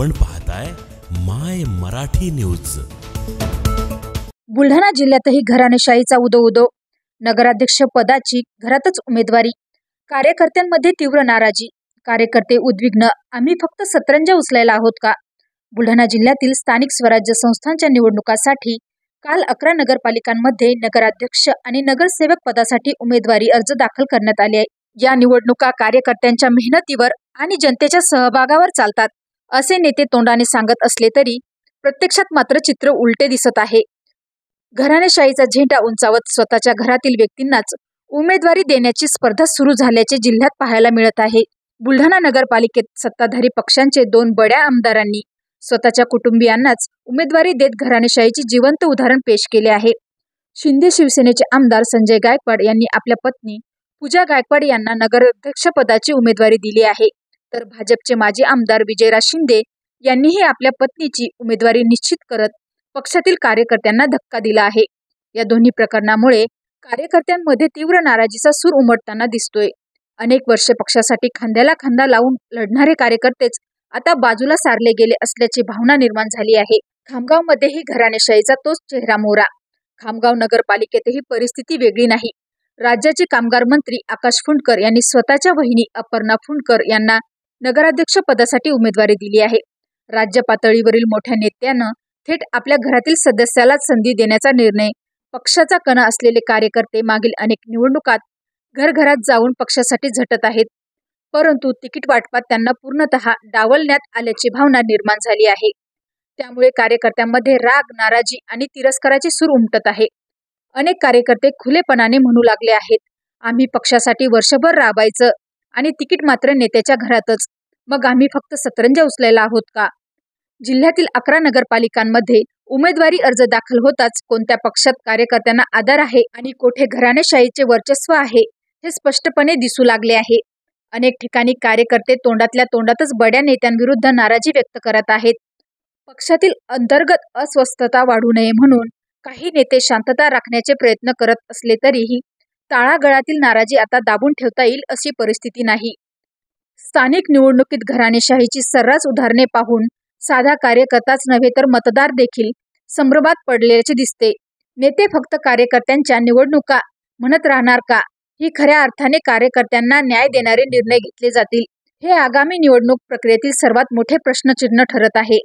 आपण पाहताय माय मराठी न्यूज। बुलढाणा जिल्ह्यातही घराणेशाहीचा उदो नगराध्यक्ष पदाची घरातच उमेदवारी, कार्यकर्त्यांमध्ये तीव्र नाराजी, कार्यकर्ते उद्विग्न, आम्ही फक्त सतरंजा उचलायला आहोत का? बुलढाणा जिल्ह्यातील स्थानिक स्वराज्य संस्थांच्या निवडणुकासाठी काल 11 नगरपालिकांमध्ये नगराध्यक्ष आणि नगरसेवक पदासाठी उमेदवारी अर्ज दाखल करण्यात आले आहे। या निवडणुका कार्यकर्त्यांच्या मेहनतीवर आणि जनतेच्या सहभागावर चालतात असे नेते तोंडाने सांगत असले तरी प्रत्यक्षात मात्र चित्र उलटे दिसत आहे। घराणेशाहीचा झेंडा उंचावत स्वतःच्या घरातील व्यक्तींनाच उमेदवारी देण्याची स्पर्धा सुरू झाल्याचे जिल्ह्यात पाहायला मिळत आहे। बुलढाणा नगरपालिकेत सत्ताधारी पक्षांचे 2 बड्या आमदारांनी स्वतःच्या कुटुंबियांनाच उमेदवारी देत घराणेशाहीचे जिवंत उदाहरण पेश केले आहे। शिंदे शिवसेनेचे आमदार संजय गायकवाड यांनी आपल्या पत्नी पूजा गायकवाड यांना नगराध्यक्षपदाची उमेदवारी दिली आहे, तर भाजपचे माजी आमदार विजयराज शिंदे यांनीही आपल्या पत्नीची उमेदवारी निश्चित करत पक्षातील कार्यकर्त्यांना धक्का दिला आहे। या दोन्ही प्रकरणामुळे कार्यकर्त्यांमध्ये तीव्र नाराजीचा सूर उमटताना दिसतोय। अनेक वर्षे पक्षासाठी खांद्याला खांदा लावून लढणारे कार्यकर्तेच आता बाजूला सारले गेले असल्याची भावना निर्माण झाली आहे। खामगावमध्येही घराणेशाहीचा तोच चेहरा मोहरा। खामगाव नगरपालिकेतही परिस्थिती वेगळी नाही। राज्याचे कामगार मंत्री आकाश फुंडकर यांनी स्वतःच्या वहिनी अपर्णा फुंडकर यांना नगराध्यक्ष पदासाठी उमेदवारी दिली आहे। राज्य पातळीवरील मोठ्या नेत्यानं थेट आपल्या घरातील सदस्यालाच संधी देण्याचा निर्णय पक्षाचा कणा असलेले कार्यकर्ते मागील अनेक निवडणुकात घरघरात जाऊन पक्षासाठी झटत आहेत, परंतु तिकीट वाटपात त्यांना पूर्णतः डावलण्यात आल्याची भावना निर्माण झाली आहे। त्यामुळे कार्यकर्त्यांमध्ये राग, नाराजी आणि तिरस्काराचे सूर उमटत आहे। अनेक कार्यकर्ते खुलेपणाने म्हणू लागले आहेत, आम्ही पक्षासाठी वर्षभर राबायचं आणि तिकीट मात्र नेत्याच्या घरातच, मग आम्ही फक्त सतरंजा उचलायला आहोत का? जिल्ह्यातील 11 नगरपालिकांमध्ये उमेदवारी अर्ज दाखल होताच कोणत्या पक्षात कार्यकर्त्यांना आदर आहे आणि कोठे घराणेशाहीचे वर्चस्व आहे हे स्पष्टपणे दिसू लागले आहे। अनेक ठिकाणी कार्यकर्ते तोंडातल्या तोंडातच बड्या नेत्यांविरुद्ध नाराजी व्यक्त करत आहेत। पक्षातील अंतर्गत अस्वस्थता वाढू नये म्हणून काही नेते शांतता राखण्याचे प्रयत्न करत असले तरीही तळागाळातील नाराजी आता दाबून ठेवता येईल अशी परिस्थिती नाही। स्थानिक निवडणुकीत घराणेशाहीची सर्रास उदाहरणे पाहून साधा कार्यकर्ताच नव्हे तर मतदार देखील संभ्रमात पडल्याचे दिसते। नेते फक्त कार्यकर्त्यांच्या निवडणुका म्हणत राहणार का, ही खऱ्या अर्थाने कार्यकर्त्यांना न्याय देणारे निर्णय घेतले जातील, हे आगामी निवडणूक प्रक्रियेतील सर्वात मोठे प्रश्नचिन्ह ठरत आहे।